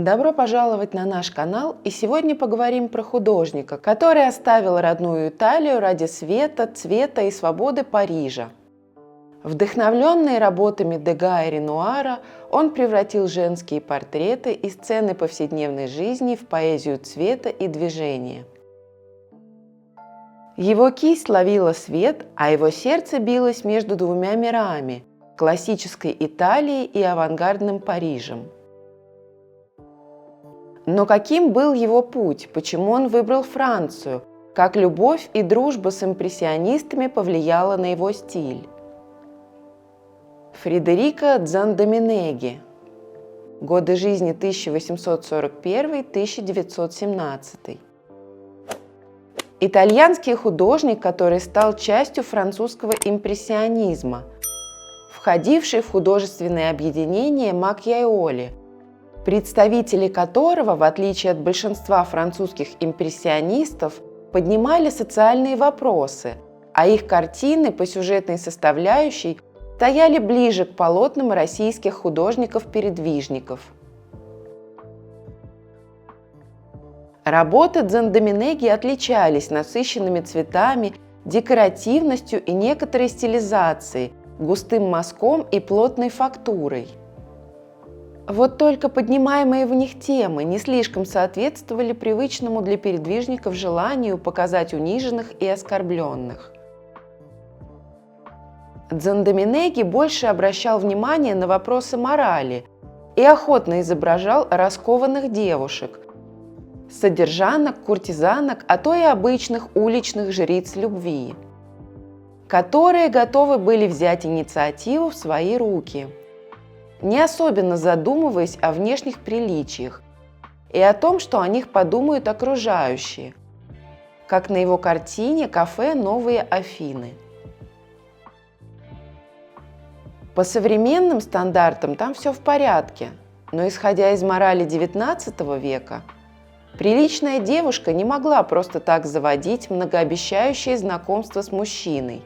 Добро пожаловать на наш канал, и сегодня поговорим про художника, который оставил родную Италию ради света, цвета и свободы Парижа. Вдохновленный работами Дега и Ренуара, он превратил женские портреты и сцены повседневной жизни в поэзию цвета и движения. Его кисть ловила свет, а его сердце билось между двумя мирами – классической Италией и авангардным Парижем. Но каким был его путь, почему он выбрал Францию, как любовь и дружба с импрессионистами повлияла на его стиль? Фредерико Дзандоминегги. Годы жизни 1841-1917. Итальянский художник, который стал частью французского импрессионизма, входивший в художественное объединение Макьяоли, представители которого, в отличие от большинства французских импрессионистов, поднимали социальные вопросы, а их картины по сюжетной составляющей стояли ближе к полотнам российских художников-передвижников. Работы Дзандоминегги отличались насыщенными цветами, декоративностью и некоторой стилизацией, густым мазком и плотной фактурой. Вот только поднимаемые в них темы не слишком соответствовали привычному для передвижников желанию показать униженных и оскорбленных. Дзандоминегги больше обращал внимание на вопросы морали и охотно изображал раскованных девушек, содержанок, куртизанок, а то и обычных уличных жриц любви, которые готовы были взять инициативу в свои руки, не особенно задумываясь о внешних приличиях и о том, что о них подумают окружающие, как на его картине «Кафе Новые Афины». По современным стандартам там все в порядке, но исходя из морали XIX века, приличная девушка не могла просто так заводить многообещающее знакомство с мужчиной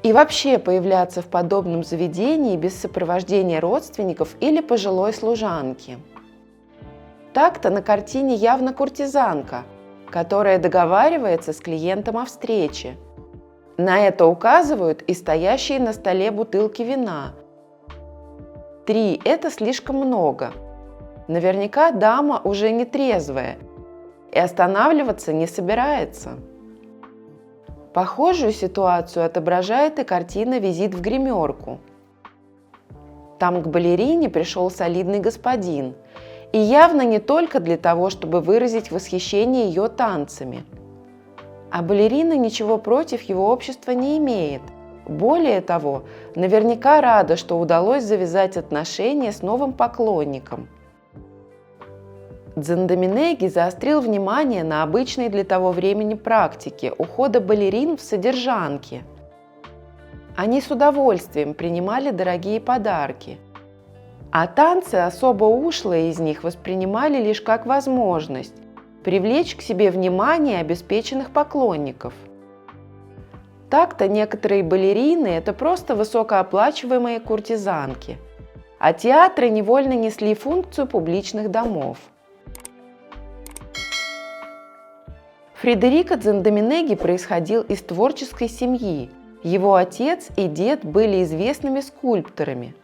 и вообще появляться в подобном заведении без сопровождения родственников или пожилой служанки. Так-то на картине явно куртизанка, которая договаривается с клиентом о встрече. На это указывают и стоящие на столе бутылки вина. 3 – это слишком много. Наверняка дама уже не трезвая и останавливаться не собирается. Похожую ситуацию отображает и картина «Визит в гримерку». Там к балерине пришел солидный господин, и явно не только для того, чтобы выразить восхищение ее танцами. А балерина ничего против его общества не имеет. Более того, наверняка рада, что удалось завязать отношения с новым поклонником. Дзандоминегги заострил внимание на обычной для того времени практике ухода балерин в содержанки. Они с удовольствием принимали дорогие подарки, а танцы особо ушлые из них воспринимали лишь как возможность привлечь к себе внимание обеспеченных поклонников. Так-то некоторые балерины – это просто высокооплачиваемые куртизанки, а театры невольно несли функцию публичных домов. Фредерико Дзандоминегги происходил из творческой семьи. Его отец и дед были известными скульпторами.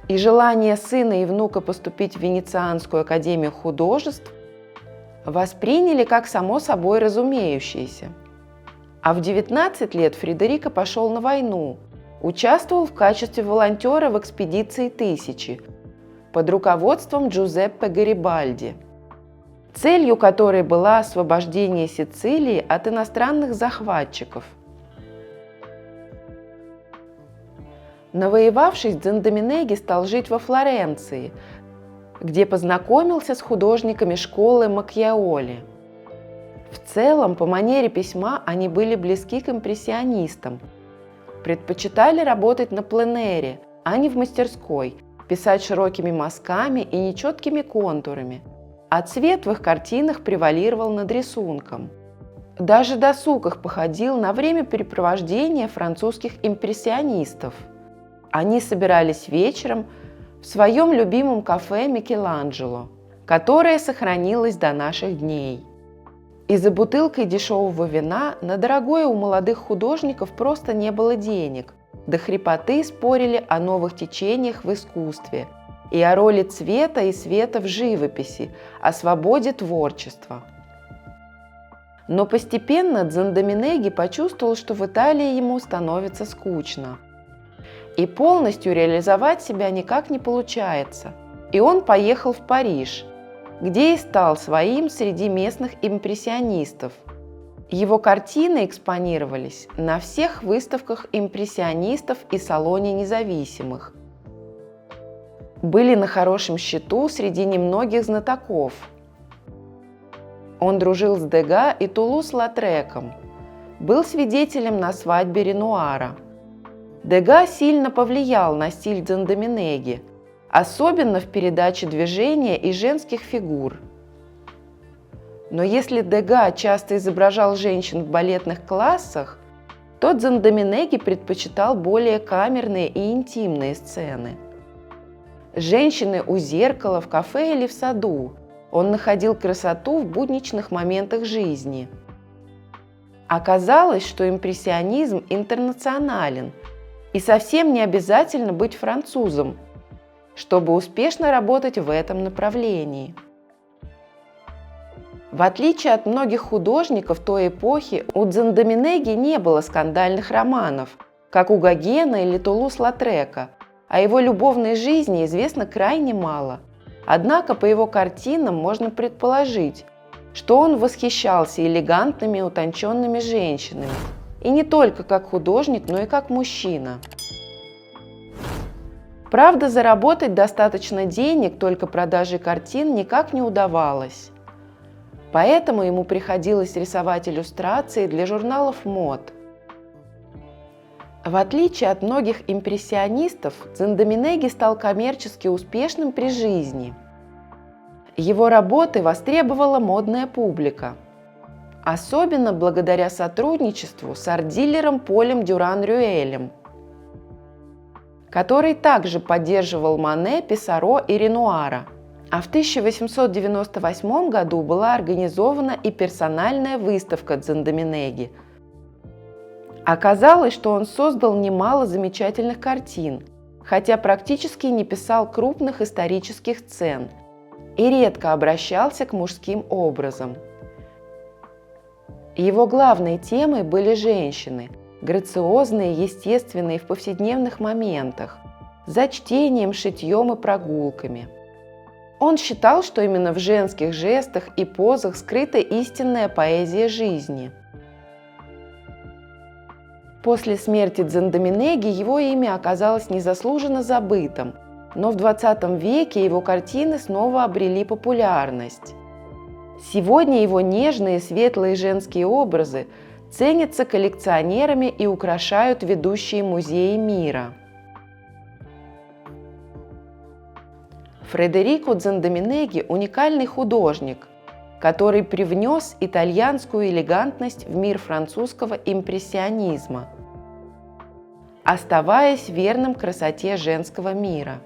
И желание сына и внука поступить в Венецианскую академию художеств восприняли как само собой разумеющееся. А в 19 лет Фредерико пошел на войну, участвовал в качестве волонтера в экспедиции «Тысячи» под руководством Джузеппе Гарибальди, целью которой была освобождение Сицилии от иностранных захватчиков. Навоевавшись, Дзандоминегги стал жить во Флоренции, где познакомился с художниками школы Макьяоли. В целом, по манере письма они были близки к импрессионистам, предпочитали работать на пленэре, а не в мастерской, писать широкими мазками и нечеткими контурами, а цвет в их картинах превалировал над рисунком. Даже досуг их походил на времяпрепровождение французских импрессионистов. Они собирались вечером в своем любимом кафе Микеланджело. которая сохранилась до наших дней. И за бутылкой дешевого вина на дорогое у молодых художников просто не было денег. До хрипоты спорили о новых течениях в искусстве и о роли цвета и света в живописи, о свободе творчества. Но постепенно Дзандоминеги почувствовал, что в Италии ему становится скучно. И полностью реализовать себя никак не получается. И он поехал в Париж, где и стал своим среди местных импрессионистов. Его картины экспонировались на всех выставках импрессионистов и Салоне независимых. Были на хорошем счету среди немногих знатоков. Он дружил с Дега и Тулус-Латреком, был свидетелем на свадьбе Ренуара. Дега сильно повлиял на стиль Дзандоминеги, особенно в передаче движения и женских фигур. Но если Дега часто изображал женщин в балетных классах, то Дзандоминеги предпочитал более камерные и интимные сцены. Женщины у зеркала, в кафе или в саду. Он находил красоту в будничных моментах жизни. Оказалось, что импрессионизм интернационален, и совсем не обязательно быть французом, чтобы успешно работать в этом направлении. В отличие от многих художников той эпохи, у Дзандоминеги не было скандальных романов, как у Гогена или Тулус-Латрека. О его любовной жизни известно крайне мало. Однако по его картинам можно предположить, что он восхищался элегантными, утонченными женщинами. И не только как художник, но и как мужчина. Правда, заработать достаточно денег только продажей картин никак не удавалось. Поэтому ему приходилось рисовать иллюстрации для журналов мод. В отличие от многих импрессионистов, Дзандоминеги стал коммерчески успешным при жизни. Его работы востребовала модная публика, особенно благодаря сотрудничеству с арт-дилером Полем Дюран-Рюэлем, который также поддерживал Мане, Писаро и Ренуара. А в 1898 году была организована и персональная выставка Дзандоминеги. Оказалось, что он создал немало замечательных картин, хотя практически не писал крупных исторических сцен и редко обращался к мужским образам. Его главной темой были женщины, грациозные, естественные в повседневных моментах, за чтением, шитьем и прогулками. Он считал, что именно в женских жестах и позах скрыта истинная поэзия жизни. После смерти Дзандоминеги его имя оказалось незаслуженно забытым, но в 20 веке его картины снова обрели популярность. Сегодня его нежные светлые женские образы ценятся коллекционерами и украшают ведущие музеи мира. Фредерико Дзандоминеги – уникальный художник, который привнес итальянскую элегантность в мир французского импрессионизма, оставаясь верным красоте женского мира.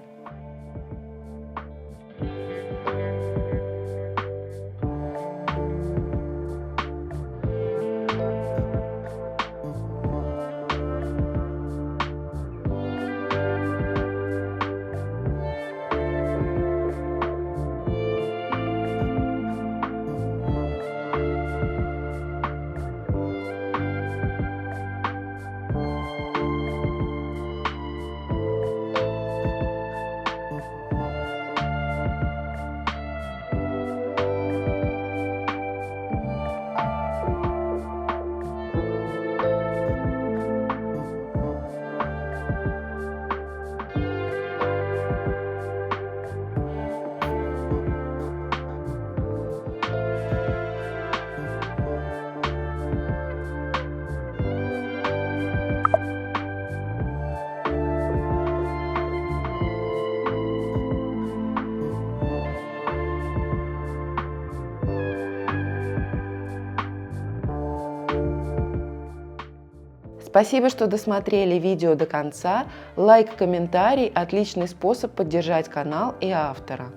Спасибо, что досмотрели видео до конца. Лайк, комментарий – отличный способ поддержать канал и автора.